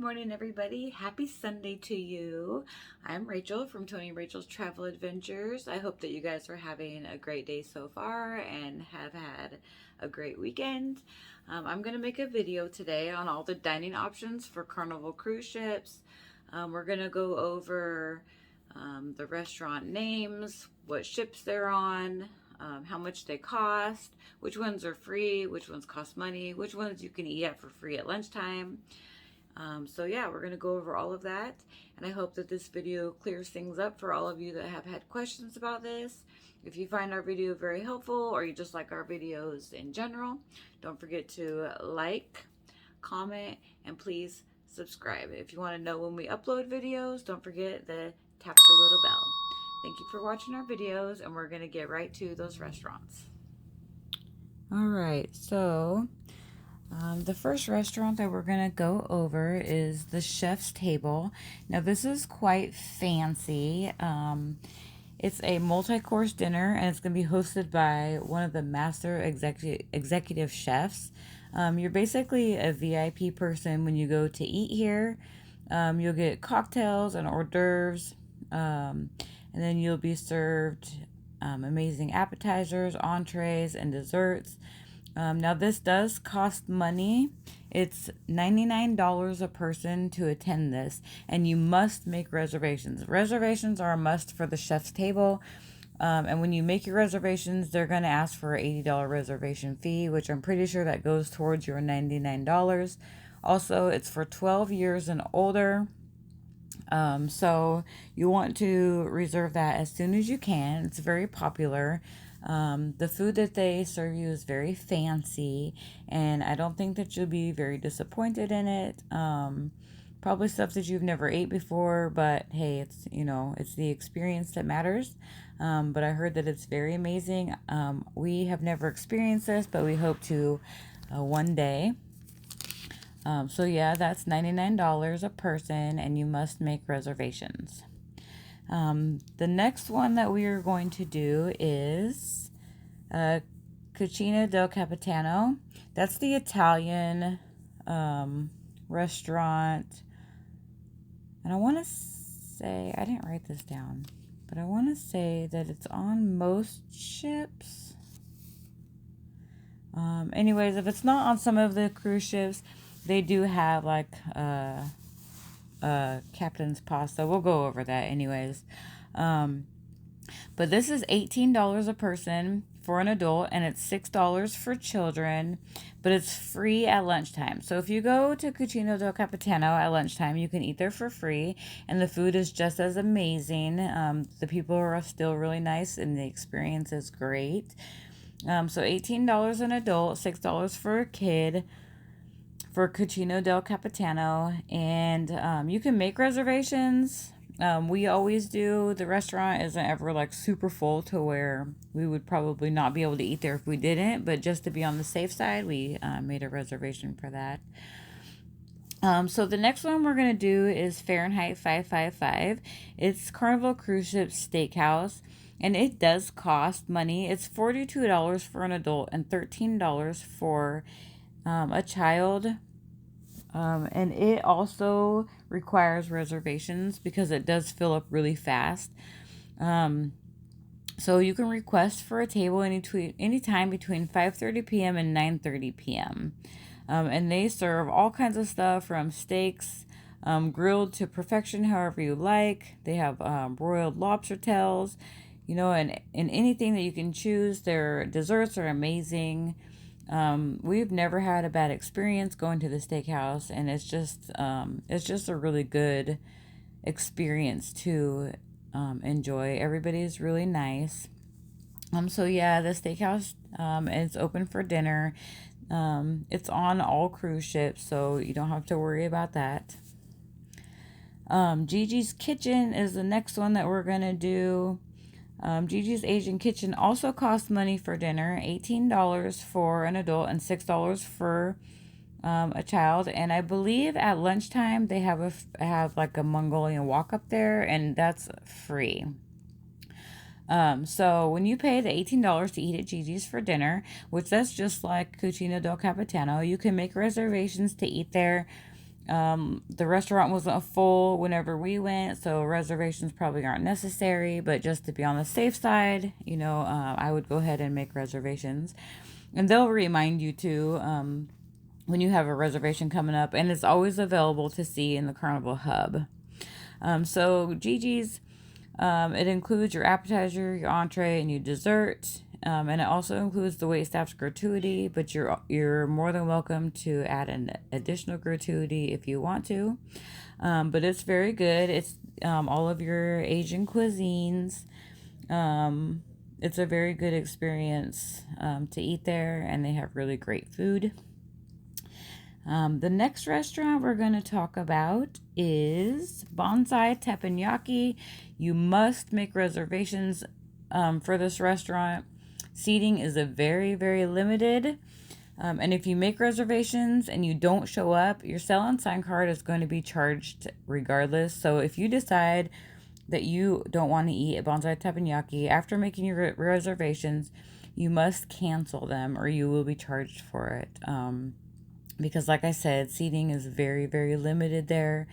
morning, everybody. Happy Sunday to you. I'm Rachel from Tony and Rachel's Travel Adventures. I hope that you guys are having a great day so far and have had a great weekend. I'm going to make a video today on all the dining options for Carnival cruise ships. We're going to go over the restaurant names, what ships they're on, how much they cost, which ones are free, which ones cost money, which ones you can eat at for free at lunchtime. So yeah, we're going to go over all of that, and I hope that this video clears things up for all of you that have had questions about this. If you find our video very helpful, or you just like our videos in general, don't forget to like, comment, and please subscribe. If you want to know when we upload videos, don't forget to tap the little bell. Thank you for watching our videos, and we're going to get right to those restaurants. Alright, so the first restaurant that we're going to go over is the Chef's Table. Now this is quite fancy. It's a multi-course dinner, and it's going to be hosted by one of the master executive chefs. You're basically a VIP person when you go to eat here. You'll get cocktails and hors d'oeuvres, and then you'll be served amazing appetizers, entrees, and desserts. Now this does cost money. It's $99 a person to attend this, and you must make reservations. Reservations are a must for the Chef's Table, and when you make your reservations, they're going to ask for an $80 reservation fee, which I'm pretty sure that goes towards your $99. Also, it's for 12 years and older. So you want to reserve that as soon as you can. It's very popular. The food that they serve you is very fancy, and I don't think that you'll be very disappointed in it. Probably stuff that you've never ate before, but hey, it's, it's the experience that matters. But I heard that it's very amazing. We have never experienced this, but we hope to one day. So yeah, that's $99 a person, and you must make reservations. The next one that we are going to do is Cucina del Capitano. That's the Italian restaurant. And I want to say, I didn't write this down, but I want to say that it's on most ships. Anyways, if it's not on some of the cruise ships, they do have like captain's pasta. We'll go over that anyways. But this is $18 a person for an adult, and it's $6 for children, but it's free at lunchtime. So if you go to Cucina del Capitano at lunchtime, you can eat there for free, and the food is just as amazing. The people are still really nice, and the experience is great. So $18 an adult, $6 for a kid for Cucina del Capitano, and you can make reservations. We always do. The restaurant isn't ever like super full to where we would probably not be able to eat there if we didn't, but just to be on the safe side, we made a reservation for that. So the next one we're going to do is Fahrenheit 555. It's Carnival Cruise Ship Steakhouse, and it does cost money. It's $42 for an adult and $13 for a child. And it also requires reservations because it does fill up really fast. So you can request for a table anytime between 5:30 p.m. and 9:30 p.m. And they serve all kinds of stuff from steaks, grilled to perfection, however you like. They have broiled lobster tails, and anything that you can choose. Their desserts are amazing. We've never had a bad experience going to the steakhouse, and it's just a really good experience to enjoy. Everybody's really nice. So yeah, the steakhouse is open for dinner. It's on all cruise ships, so you don't have to worry about that. JiJi's Kitchen is the next one that we're gonna do. JiJi's Asian Kitchen also costs money for dinner, $18 for an adult and $6 for a child. And I believe at lunchtime they have like a Mongolian walk up there, and that's free. So when you pay the $18 to eat at JiJi's for dinner, which that's just like Cucina del Capitano, you can make reservations to eat there The restaurant wasn't full whenever we went, so reservations probably aren't necessary, but just to be on the safe side, I would go ahead and make reservations. And they'll remind you too, when you have a reservation coming up, and it's always available to see in the Carnival Hub. So JiJi's, it includes your appetizer, your entree, and your dessert. And it also includes the waitstaff's gratuity, but you're more than welcome to add an additional gratuity if you want to. But it's very good. It's all of your Asian cuisines. It's a very good experience to eat there, and they have really great food. The next restaurant we're going to talk about is Bonsai Teppanyaki. You must make reservations for this restaurant. Seating is a very, very limited. And if you make reservations and you don't show up, your sell-on sign card is going to be charged regardless. So if you decide that you don't want to eat at Bonsai Teppanyaki after making your reservations, you must cancel them or you will be charged for it. Because like I said, seating is very, very limited there.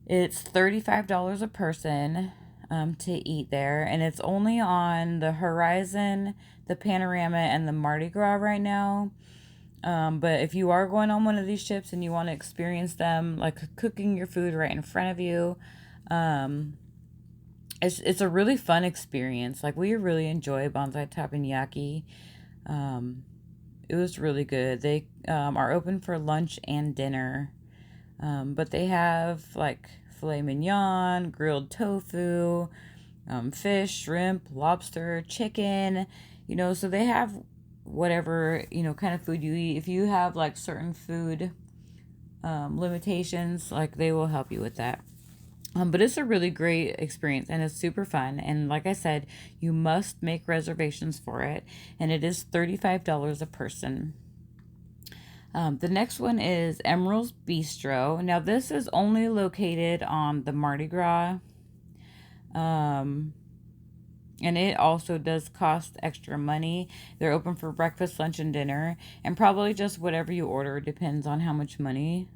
It's $35 a person to eat there, and it's only on the Horizon, the Panorama, and the Mardi Gras right now. But if you are going on one of these ships and you want to experience them, like cooking your food right in front of you, it's a really fun experience. Like, we really enjoy Bonsai Teppanyaki. It was really good. They are open for lunch and dinner. But they have like filet mignon, grilled tofu, fish, shrimp, lobster, chicken, so they have whatever, kind of food you eat. If you have like certain food limitations, like they will help you with that. But it's a really great experience and it's super fun. And like I said, you must make reservations for it. And it is $35 a person. The next one is Emeril's Bistro. Now, this is only located on the Mardi Gras. And it also does cost extra money. They're open for breakfast, lunch, and dinner. And probably just whatever you order depends on how much money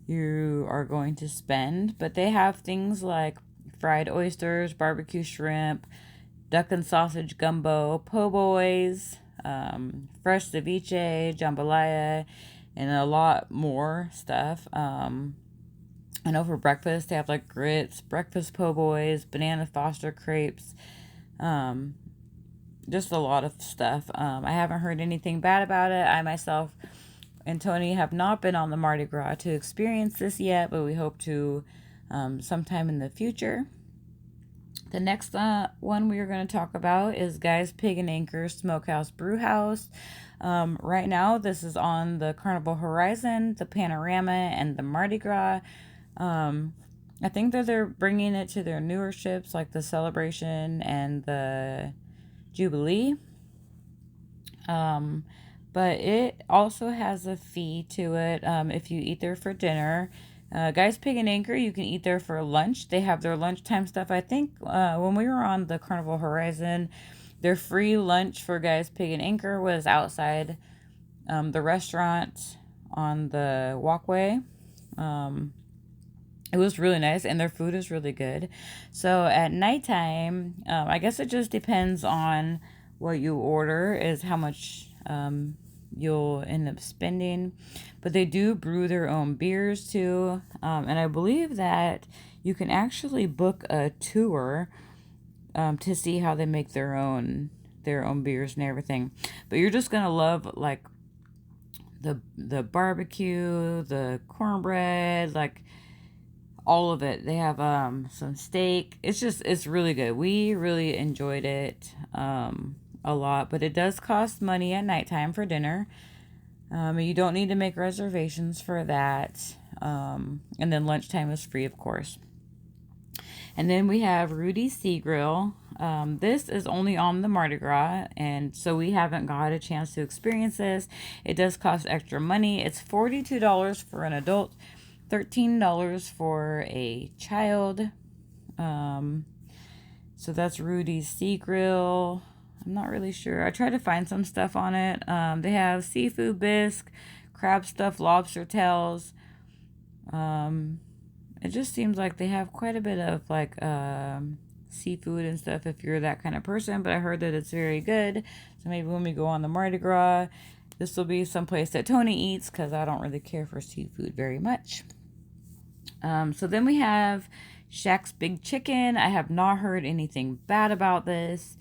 you are going to spend. But they have things like fried oysters, barbecue shrimp, duck and sausage gumbo, po' boys, fresh ceviche, jambalaya, and a lot more stuff. I know for breakfast they have like grits, breakfast po' boys, banana foster crepes, just a lot of stuff. I haven't heard anything bad about it. I myself and Tony have not been on the Mardi Gras to experience this yet, but we hope to sometime in the future. The next one we are going to talk about is Guy's Pig and Anchor Smokehouse Brewhouse. Right now, this is on the Carnival Horizon, the Panorama, and the Mardi Gras. I think that they're bringing it to their newer ships, like the Celebration and the Jubilee. But it also has a fee to it if you eat there for dinner. Guy's Pig and Anchor, you can eat there for lunch. They have their lunchtime stuff. I think when we were on the Carnival Horizon, their free lunch for Guy's Pig and Anchor was outside the restaurant on the walkway. It was really nice, and their food is really good. So at nighttime, I guess it just depends on what you order, is how much you'll end up spending. But they do brew their own beers too, and I believe that you can actually book a tour to see how they make their own beers and everything. But you're just gonna love like the barbecue, the cornbread, like all of it. They have some steak. It's really good. We really enjoyed it a lot, but it does cost money at nighttime for dinner. You don't need to make reservations for that. And then lunchtime is free, of course. And then we have Rudy's Seagrill. This is only on the Mardi Gras, and so we haven't got a chance to experience this. It does cost extra money. It's $42 for an adult, $13 for a child. So that's Rudy's Seagrill. I'm not really sure. I tried to find some stuff on it. They have seafood bisque, crab stuffed lobster tails. It just seems like they have quite a bit of like seafood and stuff if you're that kind of person, but I heard that it's very good. So maybe when we go on the Mardi Gras, this will be someplace that Tony eats because I don't really care for seafood very much. So then we have Shaq's Big Chicken. I have not heard anything bad about this.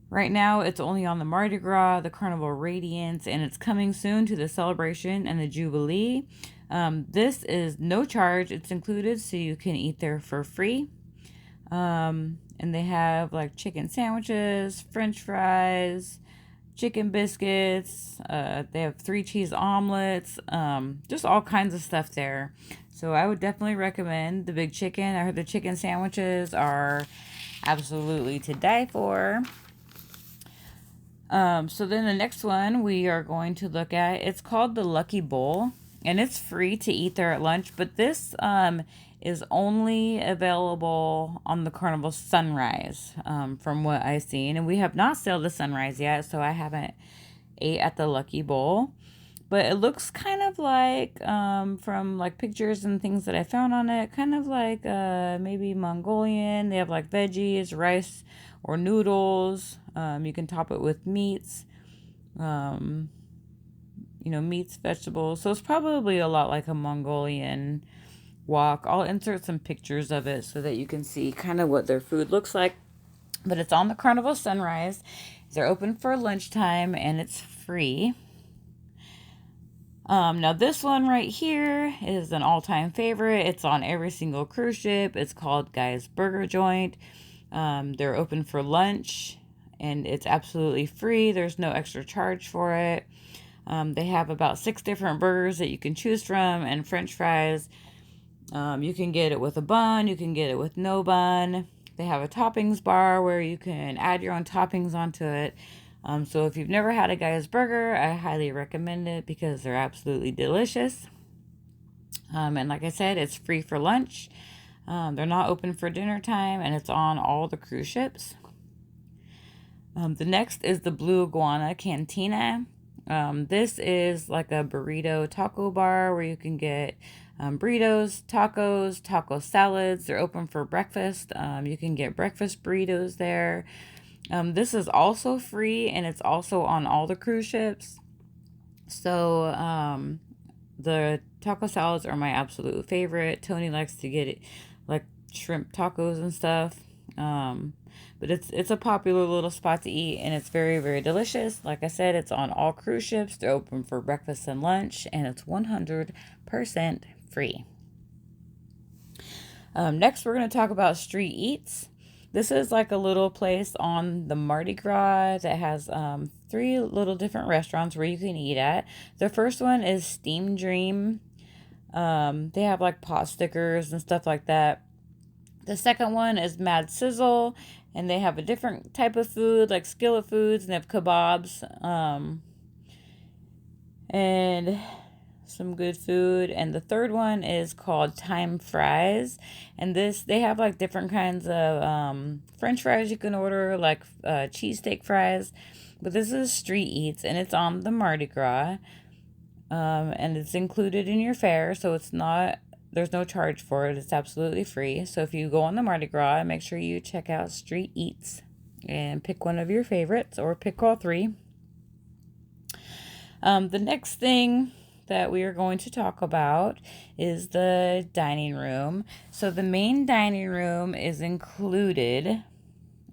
Right now, it's only on the Mardi Gras, the Carnival Radiance, and it's coming soon to the Celebration and the Jubilee. This is no charge. It's included, so you can eat there for free. And they have like chicken sandwiches, French fries, chicken biscuits. They have 3 cheese omelets. Just all kinds of stuff there. So I would definitely recommend the Big Chicken. I heard the chicken sandwiches are absolutely to die for. So then the next one we are going to look at, it's called the Lucky Bowl, and it's free to eat there at lunch, but this is only available on the Carnival Sunrise, from what I've seen, and we have not sailed the Sunrise yet, so I haven't ate at the Lucky Bowl, but it looks kind of like, from like pictures and things that I found on it, kind of like maybe Mongolian. They have like veggies, rice, or noodles. You can top it with meats, meats, vegetables. So it's probably a lot like a Mongolian wok. I'll insert some pictures of it so that you can see kind of what their food looks like. But it's on the Carnival Sunrise. They're open for lunchtime and it's free. Now this one right here is an all-time favorite. It's on every single cruise ship. It's called Guy's Burger Joint. They're open for lunch and it's absolutely free. There's no extra charge for it. They have about 6 different burgers that you can choose from and French fries. You can get it with a bun. You can get it with no bun. They have a toppings bar where you can add your own toppings onto it. So if you've never had a Guy's Burger, I highly recommend it because they're absolutely delicious. And like I said, it's free for lunch. They're not open for dinner time, and it's on all the cruise ships. The next is the Blue Iguana Cantina. This is like a burrito taco bar where you can get burritos, tacos, taco salads. They're open for breakfast. You can get breakfast burritos there. This is also free, and it's also on all the cruise ships. So the taco salads are my absolute favorite. Tony likes to get it like shrimp tacos and stuff. But it's a popular little spot to eat, and it's very, very delicious. Like I said, it's on all cruise ships. They're open for breakfast and lunch, and it's 100% free. Next, we're going to talk about Street Eats. This is like a little place on the Mardi Gras that has 3 little different restaurants where you can eat at. The first one is Steam Dream. They have like pot stickers and stuff like that. The second one is Mad Sizzle, and they have a different type of food, like skillet foods, and they have kebabs, and some good food. And the third one is called Time Fries, and they have like different kinds of French fries you can order, like cheesesteak fries. But this is Street Eats, and it's on the Mardi Gras, and it's included in your fare, so there's no charge for it. It's absolutely free. So if you go on the Mardi Gras, make sure you check out Street Eats and pick one of your favorites or pick all 3. The next thing that we are going to talk about is the dining room. So the main dining room is included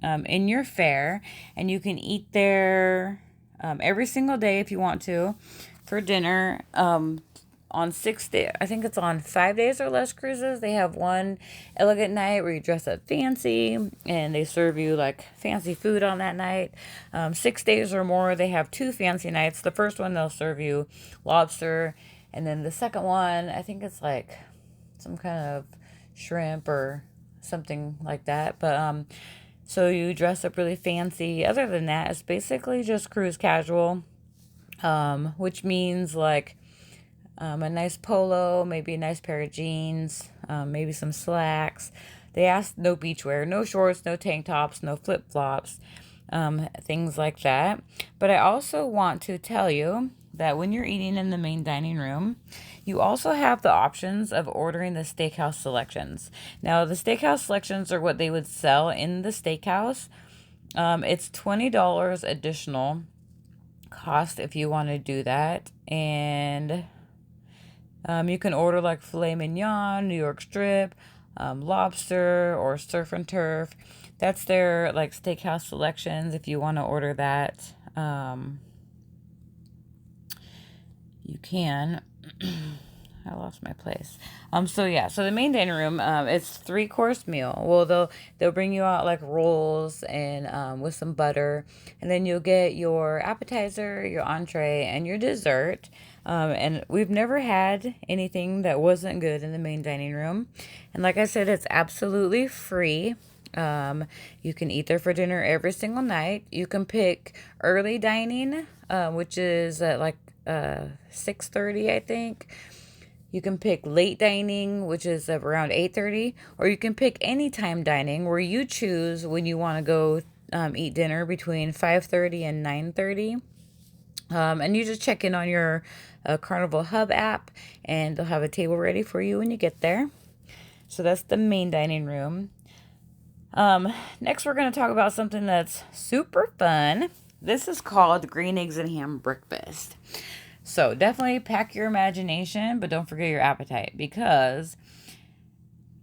in your fare, and you can eat there every single day if you want to for dinner. On 6 days, I think it's on 5 days or less cruises, they have one elegant night where you dress up fancy and they serve you like fancy food on that night. 6 days or more, they have 2 fancy nights. The first one, they'll serve you lobster, and then the second one, I think it's like some kind of shrimp or something like that. But so you dress up really fancy. Other than that, it's basically just cruise casual, which means like a nice polo, maybe a nice pair of jeans, maybe some slacks. They ask no beachwear, no shorts, no tank tops, no flip-flops. things like that. But I also want to tell you that when you're eating in the main dining room, you also have the options of ordering the steakhouse selections. Now, the steakhouse selections are what they would sell in the steakhouse. It's $20 additional cost if you want to do that. And you can order like filet mignon, New York strip, lobster, or surf and turf. That's their like steakhouse selections if you want to order that. You can. I lost my place. So yeah, so the main dining room, it's 3-course meal. Well, they'll bring you out like rolls and with some butter, and then you'll get your appetizer, your entree, and your dessert. And we've never had anything that wasn't good in the main dining room. And like I said, it's absolutely free. You can eat there for dinner every single night. You can pick early dining, which is at like 6:30, I think. You can pick late dining, which is around 8:30, or you can pick anytime dining, where you choose when you want to go eat dinner between 5:30 and 9:30. And you just check in on your Carnival Hub app, and they'll have a table ready for you when you get there. So that's the main dining room. Next, we're going to talk about something that's super fun. This is called green eggs and ham breakfast. So definitely pack your imagination, but don't forget your appetite, because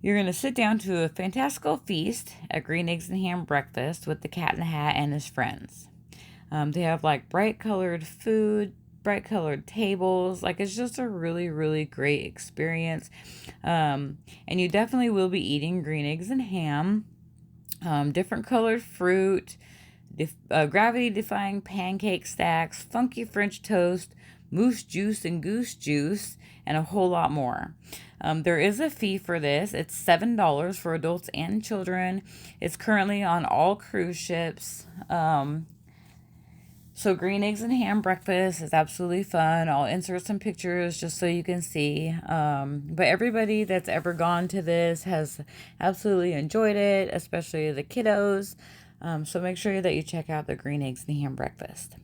you're going to sit down to a fantastical feast at Green Eggs and Ham Breakfast with the Cat in the Hat and his friends. They have like bright colored food, bright colored tables. Like, it's just a really, really great experience. And you definitely will be eating green eggs and ham, different colored fruit, gravity-defying pancake stacks, funky French toast, moose juice and goose juice, and a whole lot more. There is a fee for this. It's $7 for adults and children. It's currently on all cruise ships. So green eggs and ham breakfast is absolutely fun. I'll insert some pictures just so you can see. But everybody that's ever gone to this has absolutely enjoyed it, especially the kiddos. So make sure that you check out the green eggs and ham breakfast.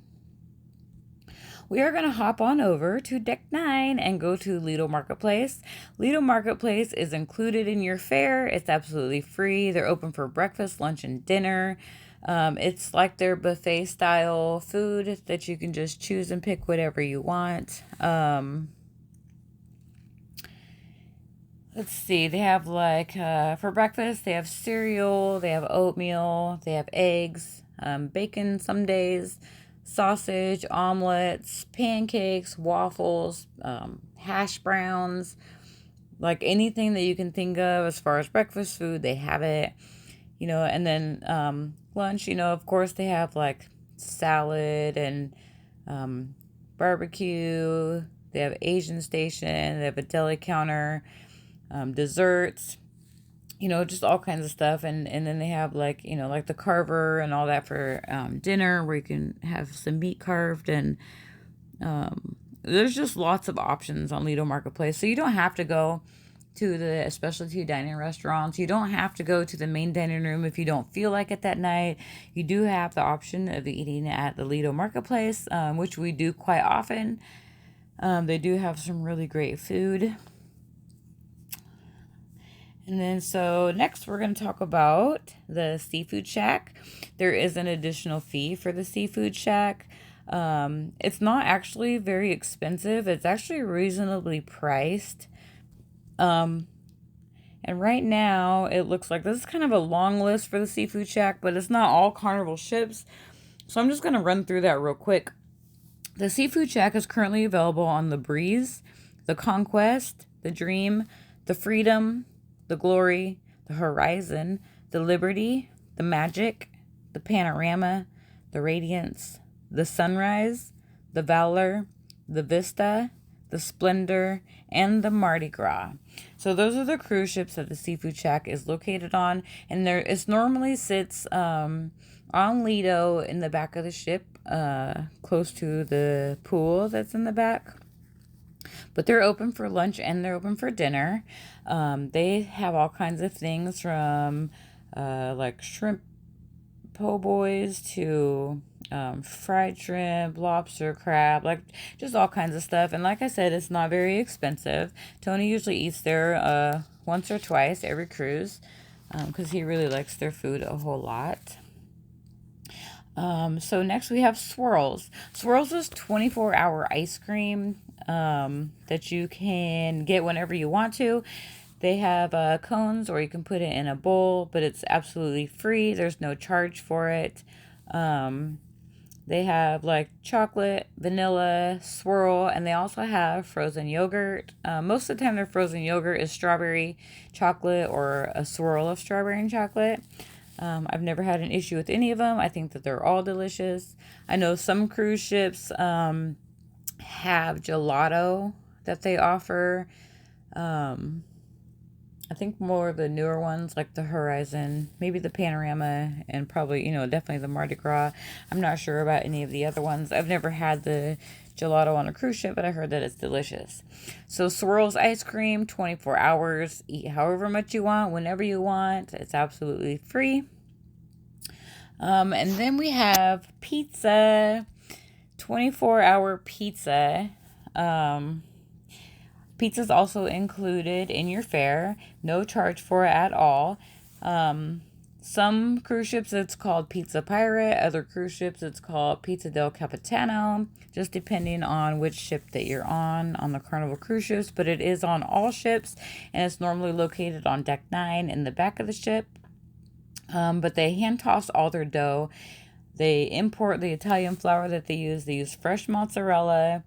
We are going to hop on over to Deck 9 and go to Lido Marketplace. Lido Marketplace is included in your fare. It's absolutely free. They're open for breakfast, lunch, and dinner. It's like their buffet style food that you can just choose and pick whatever you want. Let's see, they have like, for breakfast, they have cereal, they have oatmeal, they have eggs, bacon some days, sausage, omelets, pancakes, waffles, hash browns, like anything that you can think of as far as breakfast food, they have it. And then lunch, of course, they have like salad and barbecue. They have Asian station. They have a deli counter, desserts, just all kinds of stuff. And then they have like, like the carver and all that for dinner, where you can have some meat carved. And there's just lots of options on Lido Marketplace. So you don't have to go to the specialty dining restaurants. You don't have to go to the main dining room if you don't feel like it that night. You do have the option of eating at the Lido Marketplace, which we do quite often. They do have some really great food. And then so next we're going to talk about the Seafood Shack. There is an additional fee for the Seafood Shack. It's not actually very expensive. It's actually reasonably priced. And right now it looks like this is kind of a long list for the Seafood Shack, but it's not all Carnival ships. So I'm just going to run through that real quick. The Seafood Shack is currently available on the Breeze, the Conquest, the Dream, the Freedom, the Glory, the Horizon, the Liberty, the Magic, the Panorama, the Radiance, the Sunrise, the Valor, the Vista, the Splendor, and the Mardi Gras. So those are the cruise ships that the Seafood Shack is located on, and it normally sits on Lido in the back of the ship, close to the pool that's in the back. But they're open for lunch and they're open for dinner. They have all kinds of things from like shrimp po' boys to fried shrimp, lobster, crab, like just all kinds of stuff. And like I said, it's not very expensive. Tony usually eats there once or twice every cruise because he really likes their food a whole lot. So next we have Swirls. Swirls is 24-hour ice cream that you can get whenever you want to. They have cones, or you can put it in a bowl, but it's absolutely free. There's no charge for it. They have like chocolate, vanilla, swirl, and they also have frozen yogurt. Most of the time their frozen yogurt is strawberry chocolate or a swirl of strawberry and chocolate. I've never had an issue with any of them. I think that they're all delicious. I know some cruise ships have gelato that they offer. I think more of the newer ones like the Horizon, maybe the Panorama, and probably, definitely the Mardi Gras. I'm not sure about any of the other ones. I've never had the gelato on a cruise ship, but I heard that it's delicious. So Swirls ice cream, 24 hours. Eat however much you want, whenever you want. It's absolutely free. And then we have pizza, 24-hour pizza. Pizza's also included in your fare. No charge for it at all. Some cruise ships it's called Pizza Pirate. Other cruise ships it's called Pizza del Capitano. Just depending on which ship that you're on the Carnival Cruise ships. But it is on all ships. And it's normally located on deck 9 in the back of the ship. But they hand toss all their dough. They import the Italian flour that they use. They use fresh mozzarella.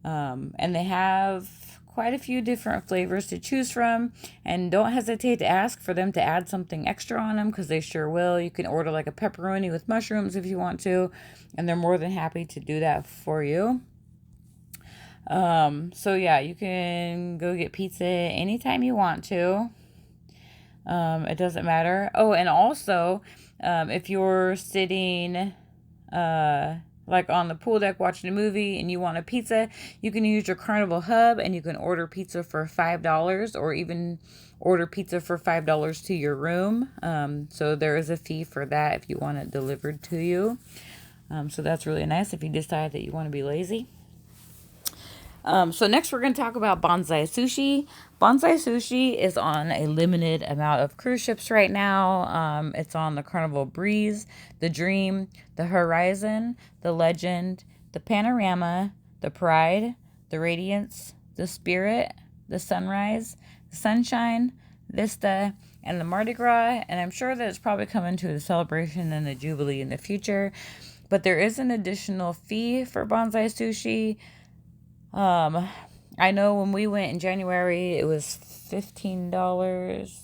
And they have quite a few different flavors to choose from, and don't hesitate to ask for them to add something extra on them because they sure will. You can order like a pepperoni with mushrooms if you want to, and they're more than happy to do that for you. So yeah, you can go get pizza anytime you want to. It doesn't matter. Oh, and also, if you're sitting like on the pool deck watching a movie and you want a pizza, you can use your Carnival hub and you can order pizza for $5, or even order pizza for $5 to your room. So there is a fee for that if you want it delivered to you. So that's really nice if you decide that you want to be lazy. So next we're going to talk about Bonsai Sushi. Bonsai Sushi is on a limited amount of cruise ships right now. It's on the Carnival Breeze, the Dream, the Horizon, the Legend, the Panorama, the Pride, the Radiance, the Spirit, the Sunrise, the Sunshine, Vista, and the Mardi Gras. And I'm sure that it's probably coming to the Celebration and the Jubilee in the future. But there is an additional fee for Bonsai Sushi. I know when we went in January, it was $15.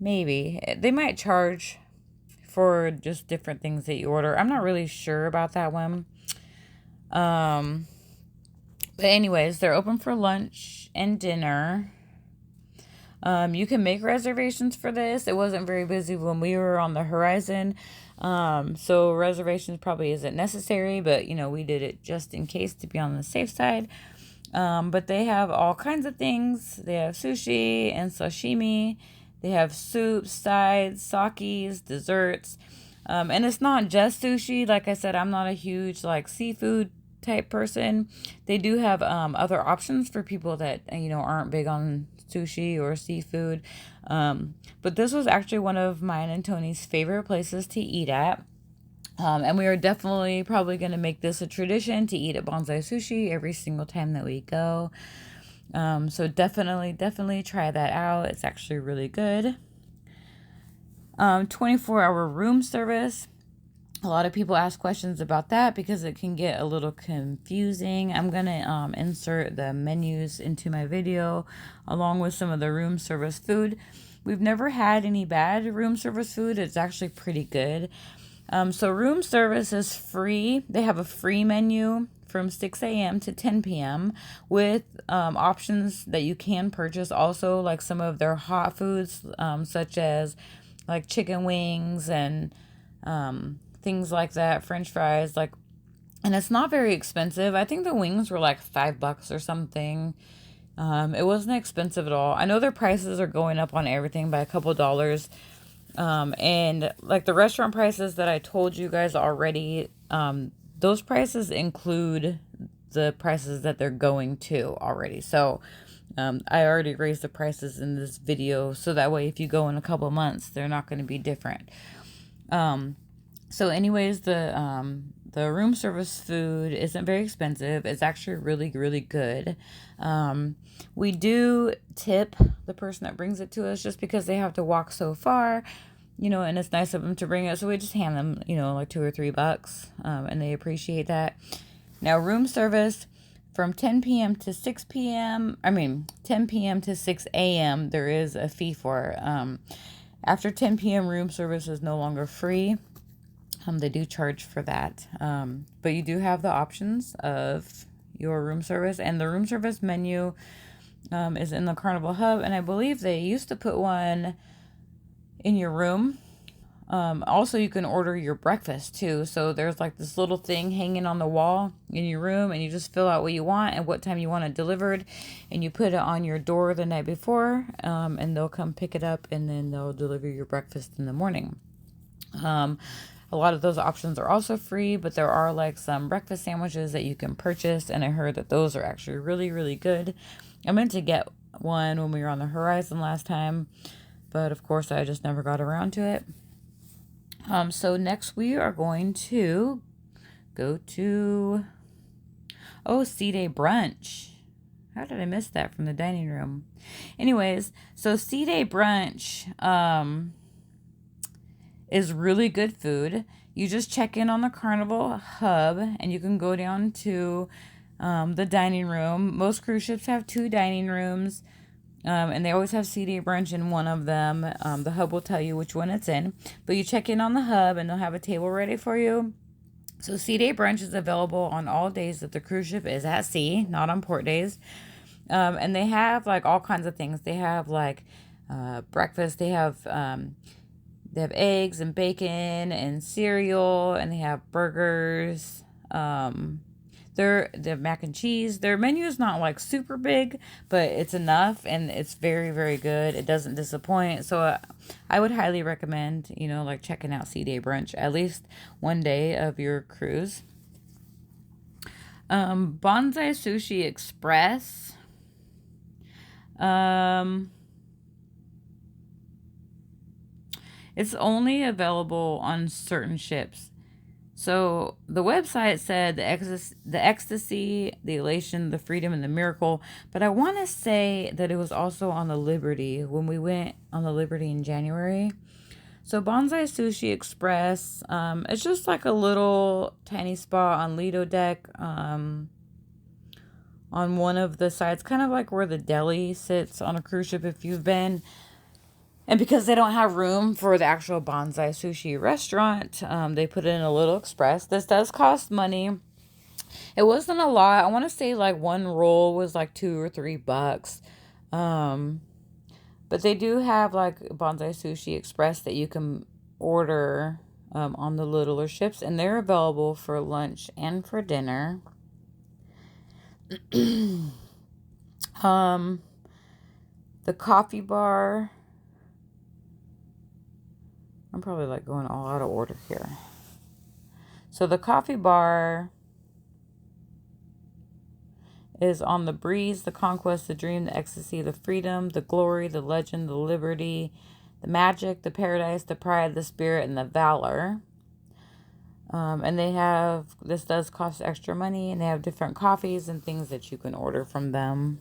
Maybe. They might charge for just different things that you order. I'm not really sure about that one. But anyways, they're open for lunch and dinner. You can make reservations for this. It wasn't very busy when we were on the Horizon. So reservations probably isn't necessary, but we did it just in case to be on the safe side. But they have all kinds of things. They have sushi and sashimi. They have soups, sides, sakis, desserts. And it's not just sushi. Like I said, I'm not a huge seafood type person. They do have other options for people that aren't big on sushi or seafood. But this was actually one of mine and Tony's favorite places to eat at. And we are definitely probably going to make this a tradition to eat at Bonsai Sushi every single time that we go. So definitely try that out. It's actually really good. 24-hour room service. A lot of people ask questions about that because it can get a little confusing. I'm going to insert the menus into my video along with some of the room service food. We've never had any bad room service food. It's actually pretty good. So room service is free. They have a free menu from 6 a.m. to 10 p.m. with options that you can purchase also, like some of their hot foods, such as like chicken wings and things like that, French fries, and it's not very expensive. I think the wings were like $5 or something. It wasn't expensive at all. I know their prices are going up on everything by a couple dollars. And like the restaurant prices that I told you guys already, those prices include the prices that they're going to already. So I already raised the prices in this video, so that way if you go in a couple months, they're not going to be different. So anyways, the room service food isn't very expensive. It's actually really, really good. We do tip the person that brings it to us just because they have to walk so far, and it's nice of them to bring it. So we just hand them, like $2 or $3, and they appreciate that. Now, room service from 10 p.m. to 6 p.m., 10 p.m. to 6 a.m., there is a fee for it. After 10 p.m., room service is no longer free. They do charge for that. But you do have the options of your room service. And the room service menu is in the Carnival Hub. And I believe they used to put one in your room. Also, you can order your breakfast too. So there's like this little thing hanging on the wall in your room. And you just fill out what you want and what time you want it delivered. And you put it on your door the night before. And they'll come pick it up. And then they'll deliver your breakfast in the morning. A lot of those options are also free, but there are like some breakfast sandwiches that you can purchase, and I heard that those are actually really, really good. I meant to get one when we were on the Horizon last time, but of course I just never got around to it. So next we are going to go to, Sea Day Brunch. How did I miss that from the dining room? Anyways, so Sea Day Brunch, is really good food. You just check in on the Carnival Hub and you can go down to the dining room. Most cruise ships have 2 dining rooms, and they always have Sea Day Brunch in one of them. The hub will tell you which one it's in, but you check in on the hub and they'll have a table ready for you. So Sea Day Brunch is available on all days that the cruise ship is at sea, not on port days. And they have like all kinds of things. They have like breakfast. They have eggs and bacon and cereal, and they have burgers. They're mac and cheese. Their menu is not like super big, but it's enough, and it's very, very good. It doesn't disappoint. So I would highly recommend, like checking out Sea Day Brunch at least one day of your cruise. Bonsai Sushi Express. It's only available on certain ships. So the website said the ecstasy, the elation, the freedom, and the miracle. But I want to say that it was also on the Liberty when we went on the Liberty in January. So Bonsai Sushi Express, it's just like a little tiny spot on Lido deck, on one of the sides, kind of like where the deli sits on a cruise ship if you've been. And because they don't have room for the actual Bonsai Sushi restaurant, they put it in a little express. This does cost money. It wasn't a lot. I want to say like one roll was like $2 or $3. But they do have like Bonsai Sushi Express that you can order on the littler ships. And they're available for lunch and for dinner. The coffee bar. I'm probably like going all out of order here. So the coffee bar is on the breeze, the conquest, the dream, the ecstasy, the freedom, the glory, the legend, the liberty, the magic, the paradise, the pride, the spirit, and the valor. And this does cost extra money, and they have different coffees and things that you can order from them.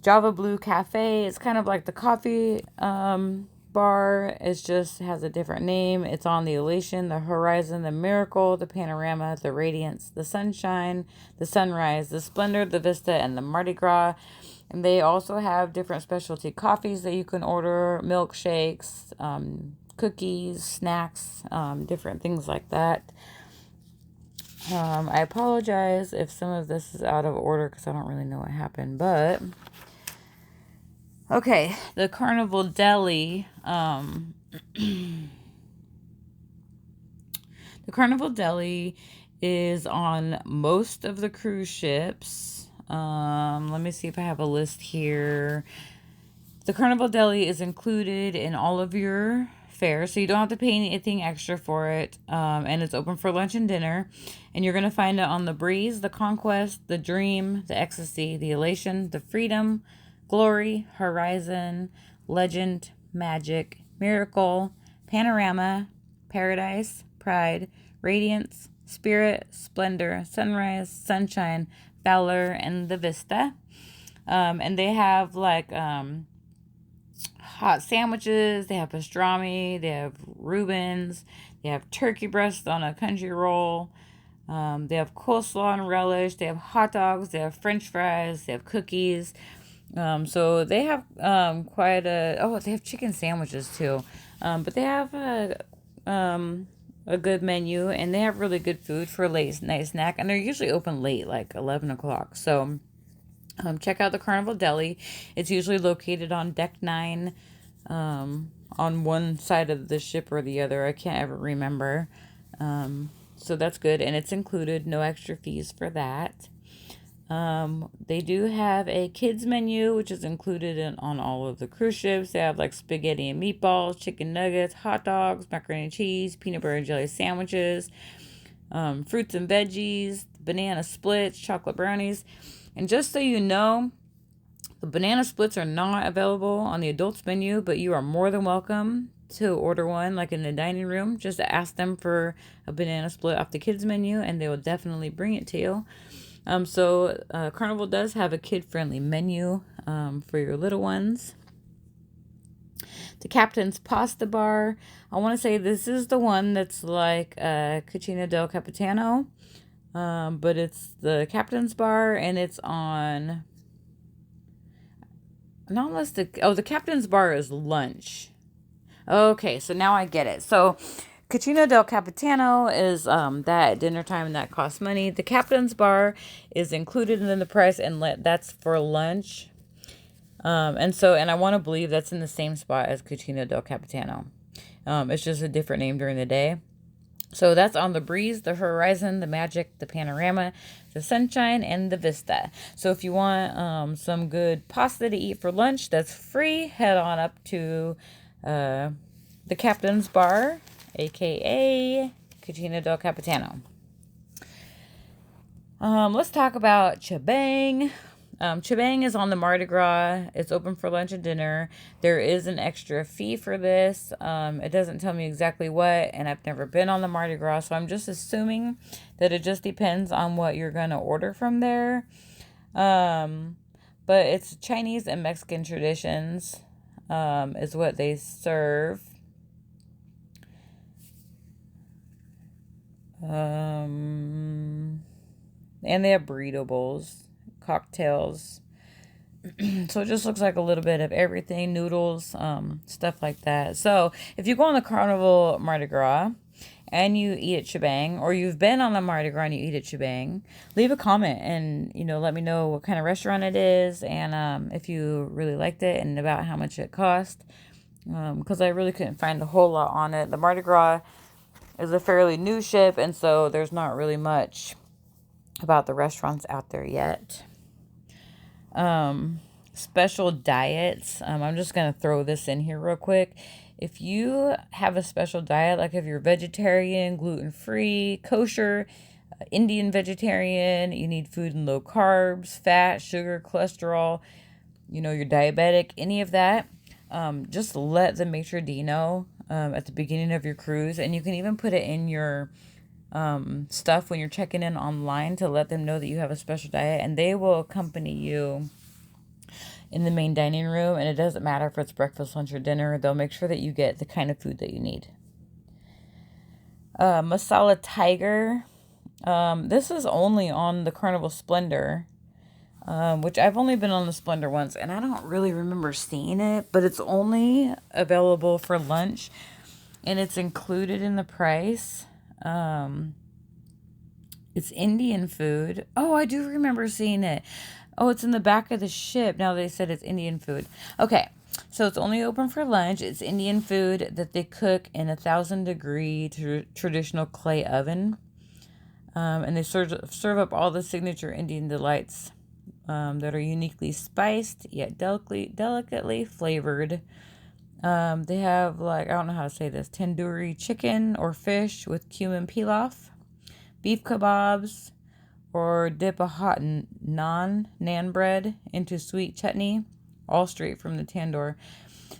Java Blue Cafe is kind of like the coffee bar. It just has a different name. It's on the elation, the horizon, the miracle, the panorama, the radiance, the sunshine, the sunrise, the splendor, the vista, and the Mardi Gras. And they also have different specialty coffees that you can order, milkshakes, cookies, snacks, different things like that. I apologize if some of this is out of order because I don't really know what happened, but okay, the Carnival Deli. The Carnival Deli is on most of the cruise ships. Let me see if I have a list here. The Carnival Deli is included in all of your fare, so you don't have to pay anything extra for it. And it's open for lunch and dinner. And you're going to find it on the Breeze, the Conquest, the Dream, the Ecstasy, the Elation, the Freedom, Glory, Horizon, Legend, Magic, Miracle, Panorama, Paradise, Pride, Radiance, Spirit, Splendor, Sunrise, Sunshine, Valor, and the Vista. And they have like hot sandwiches, they have pastrami, they have Reubens, they have turkey breast on a country roll, they have coleslaw and relish, they have hot dogs, they have french fries, they have cookies. So they have they have chicken sandwiches too. But they have a good menu, and they have really good food for a late night snack, and they're usually open late, like 11 o'clock. So check out the Carnival Deli. It's usually located on Deck 9, on one side of the ship or the other. I can't ever remember. So that's good, and it's included. No extra fees for that. They do have a kids menu, which is included on all of the cruise ships. They have like spaghetti and meatballs, chicken nuggets, hot dogs, macaroni and cheese, peanut butter and jelly sandwiches, fruits and veggies, banana splits, chocolate brownies. And just so you know, the banana splits are not available on the adults menu, but you are more than welcome to order one, like in the dining room. Just ask them for a banana split off the kids menu, and they will definitely bring it to you. So Carnival does have a kid-friendly menu for your little ones. The Captain's Pasta Bar. I want to say this is the one that's like Cucina del Capitano. But it's the Captain's Bar, and it's on... Not unless the Captain's Bar is lunch. Okay, so now I get it. So Cucina del Capitano is that at dinner time, and that costs money. The Captain's Bar is included in the price, and that's for lunch. And I want to believe that's in the same spot as Cucina del Capitano. It's just a different name during the day. So that's on the Breeze, the Horizon, the Magic, the Panorama, the Sunshine, and the Vista. So if you want some good pasta to eat for lunch that's free, head on up to the Captain's Bar, a.k.a. Cucina del Capitano. Let's talk about Chibang. Chibang is on the Mardi Gras. It's open for lunch and dinner. There is an extra fee for this. It doesn't tell me exactly what, and I've never been on the Mardi Gras, so I'm just assuming that it just depends on what you're going to order from there. But it's Chinese and Mexican traditions is what they serve. And they have burrito bowls, cocktails. So it just looks like a little bit of everything, noodles, stuff like that. So if you go on the Carnival Mardi Gras and you eat at Chibang, or you've been on the Mardi Gras and you eat at Chibang, leave a comment and, let me know what kind of restaurant it is, and if you really liked it, and about how much it cost, because I really couldn't find a whole lot on it. The Mardi Gras is a fairly new ship, and so there's not really much about the restaurants out there yet. Special diets. I'm just going to throw this in here real quick. If you have a special diet, like if you're vegetarian, gluten-free, kosher, Indian vegetarian, you need food in low carbs, fat, sugar, cholesterol, you're diabetic, any of that, just let the maitre d' know at the beginning of your cruise, and you can even put it in your stuff when you're checking in online to let them know that you have a special diet, and they will accompany you in the main dining room, and it doesn't matter if it's breakfast, lunch, or dinner. They'll make sure that you get the kind of food that you need. Masala Tiger. This is only on the Carnival Splendor, which I've only been on the Splendor once, and I don't really remember seeing it, but it's only available for lunch, and it's included in the price. It's Indian food. Oh, I do remember seeing it. Oh, it's in the back of the ship. Now they said it's Indian food. Okay, so it's only open for lunch. It's Indian food that they cook in 1,000-degree traditional clay oven. And they serve up all the signature Indian delights that are uniquely spiced yet delicately flavored. They have, like, I don't know how to say this, tandoori chicken or fish with cumin pilaf, beef kebabs, or dip a hot naan bread into sweet chutney, all straight from the tandoor.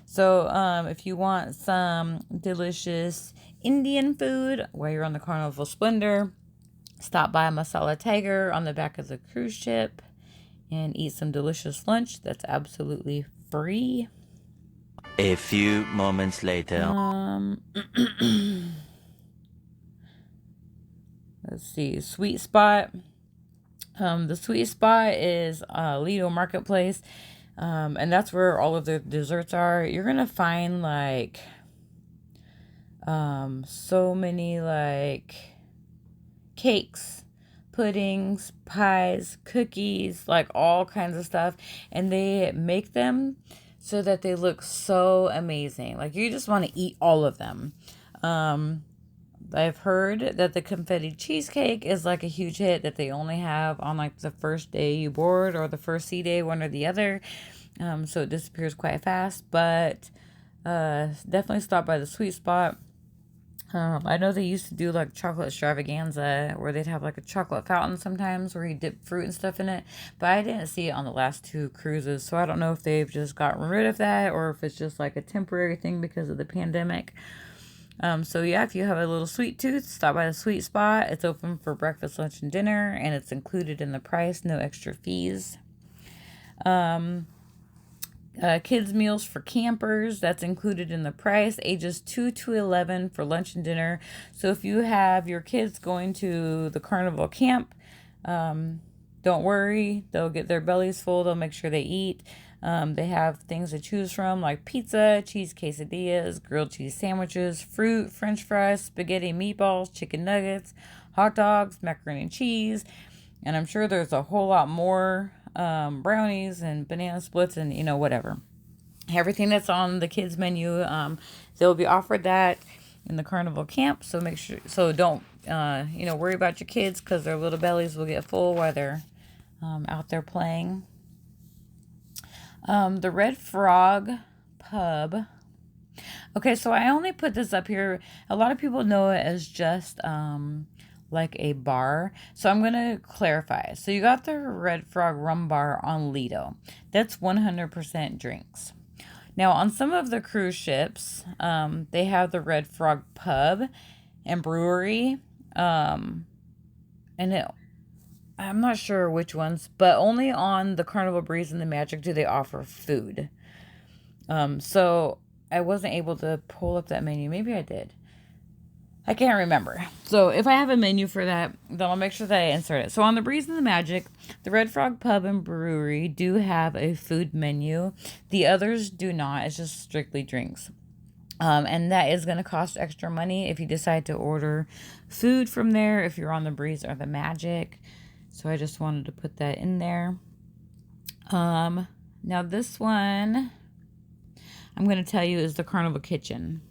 So if you want some delicious Indian food while you're on the Carnival Splendor, stop by Masala Tiger on the back of the cruise ship and eat some delicious lunch that's absolutely free. A few moments later. Let's see, Sweet Spot. The Sweet Spot is Lido Marketplace, and that's where all of the desserts are. You're gonna find like so many like cakes, puddings, pies, cookies, like all kinds of stuff, and they make them so that they look so amazing. Like you just want to eat all of them. I've heard that the confetti cheesecake is like a huge hit that they only have on like the first day you board or the first sea day, one or the other. So it disappears quite fast, but definitely stop by the Sweet Spot. I know they used to do like chocolate extravaganza where they'd have like a chocolate fountain sometimes where you dip fruit and stuff in it, but I didn't see it on the last 2 cruises, so I don't know if they've just gotten rid of that or if it's just like a temporary thing because of the pandemic. So yeah, if you have a little sweet tooth, stop by the Sweet Spot. It's open for breakfast, lunch, and dinner, and it's included in the price, no extra fees. Kids meals for campers, that's included in the price, ages 2 to 11 for lunch and dinner. So if you have your kids going to the Carnival camp, don't worry, they'll get their bellies full, they'll make sure they eat. They have things to choose from like pizza, cheese quesadillas, grilled cheese sandwiches, fruit, french fries, spaghetti meatballs, chicken nuggets, hot dogs, macaroni and cheese, and I'm sure there's a whole lot more, brownies and banana splits and whatever. Everything that's on the kids menu, they'll be offered that in the Carnival camp. So make sure, so don't worry about your kids because their little bellies will get full while they're out there playing. The Red Frog Pub. Okay, so I only put this up here. A lot of people know it as just like a bar. So I'm going to clarify. So you got the Red Frog Rum Bar on Lido. That's 100% drinks. Now, on some of the cruise ships, they have the Red Frog Pub and Brewery. I'm not sure which ones, but only on the Carnival Breeze and the Magic do they offer food. So I wasn't able to pull up that menu. Maybe I did. I can't remember. So if I have a menu for that, then I'll make sure that I insert it. So on the Breeze and the Magic, the Red Frog Pub and Brewery do have a food menu. The others do not. It's just strictly drinks. And that is going to cost extra money if you decide to order food from there, if you're on the Breeze or the Magic. So I just wanted to put that in there. Now this one I'm going to tell you is the Carnival Kitchen.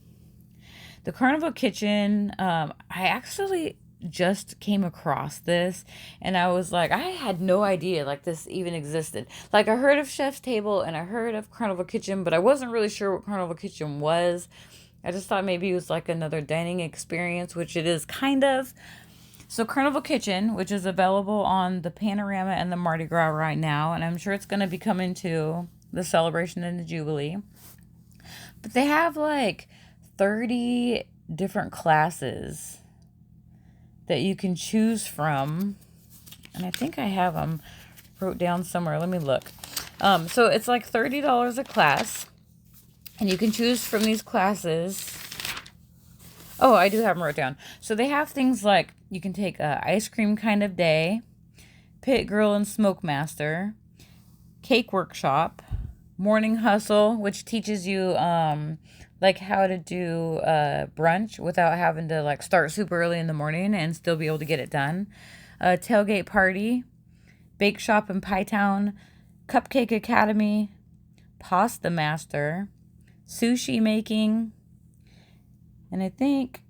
The Carnival Kitchen, I actually just came across this and I was like, I had no idea like this even existed. Like I heard of Chef's Table and I heard of Carnival Kitchen, but I wasn't really sure what Carnival Kitchen was. I just thought maybe it was like another dining experience, which it is kind of. So Carnival Kitchen, which is available on the Panorama and the Mardi Gras right now, and I'm sure it's going to be coming to the Celebration and the Jubilee. But they have like 30 different classes that you can choose from. And I think I have them wrote down somewhere. Let me look. So it's like $30 a class. And you can choose from these classes. Oh, I do have them wrote down. So they have things like you can take a ice cream kind of day, pit grill and smoke master, cake workshop, morning hustle, which teaches you like how to do brunch without having to like start super early in the morning and still be able to get it done. Tailgate party, bake shop in Pie Town, cupcake academy, pasta master, sushi making, and I think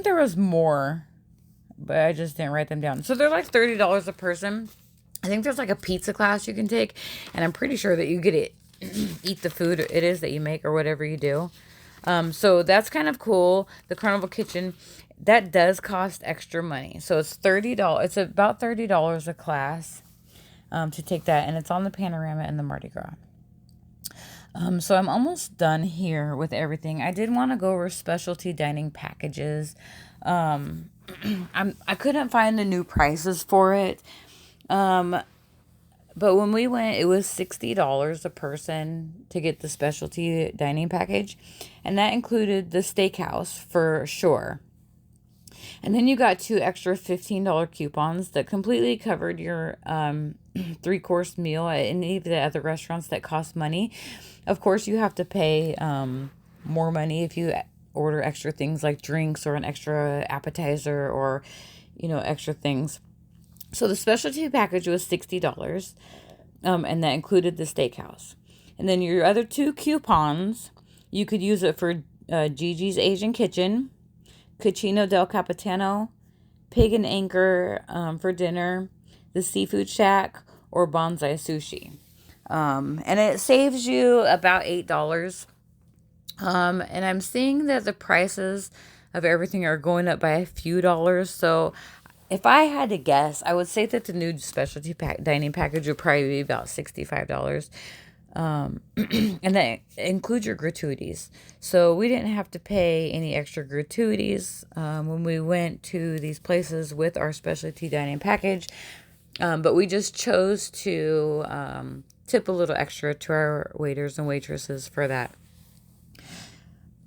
there was more, but I just didn't write them down. So they're like $30 a person. I think there's like a pizza class you can take, and I'm pretty sure that you get to eat the food it is that you make or whatever you do. So that's kind of cool. The Carnival Kitchen, that does cost extra money. So it's $30. It's about $30 a class to take that, and it's on the Panorama and the Mardi Gras. So I'm almost done here with everything. I did want to go over specialty dining packages. I couldn't find the new prices for it. But when we went, it was $60 a person to get the specialty dining package. And that included the steakhouse for sure. And then you got 2 extra $15 coupons that completely covered your 3-course meal at any of the other restaurants that cost money. Of course, you have to pay more money if you order extra things like drinks or an extra appetizer or, extra things. So the specialty package was $60, and that included the steakhouse. And then your other 2 coupons, you could use it for JiJi's Asian Kitchen, Cucina del Capitano, Pig and Anchor for dinner, the Seafood Shack, or Bonsai Sushi. And it saves you about $8. And I'm seeing that the prices of everything are going up by a few dollars. So if I had to guess, I would say that the new specialty dining package would probably be about $65. And that includes your gratuities. So we didn't have to pay any extra gratuities when we went to these places with our specialty dining package. But we just chose to tip a little extra to our waiters and waitresses for that.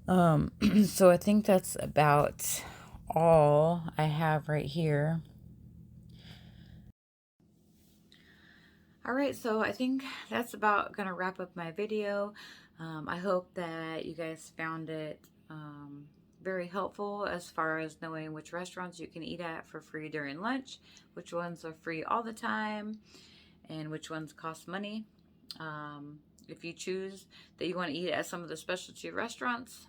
So I think that's about all I have right here. All right, so I think that's about gonna wrap up my video. I hope that you guys found it very helpful as far as knowing which restaurants you can eat at for free during lunch, which ones are free all the time, and which ones cost money. If you choose that you want to eat at some of the specialty restaurants,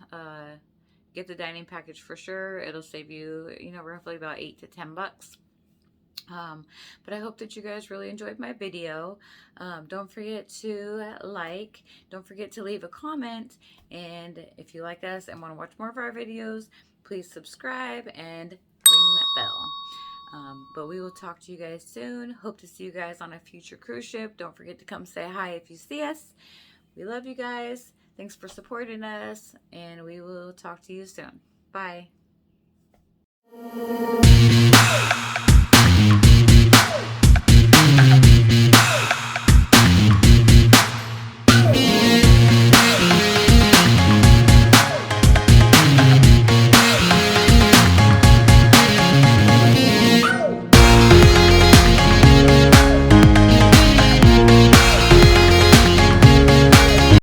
get the dining package for sure. It'll save you, roughly about $8 to $10. But I hope that you guys really enjoyed my video. Don't forget to like, don't forget to leave a comment, and if you like us and want to watch more of our videos, please subscribe and ring that bell. But we will talk to you guys soon. Hope to see you guys on a future cruise ship. Don't forget to come say hi if you see us. We love you guys. Thanks for supporting us, and we will talk to you soon. Bye.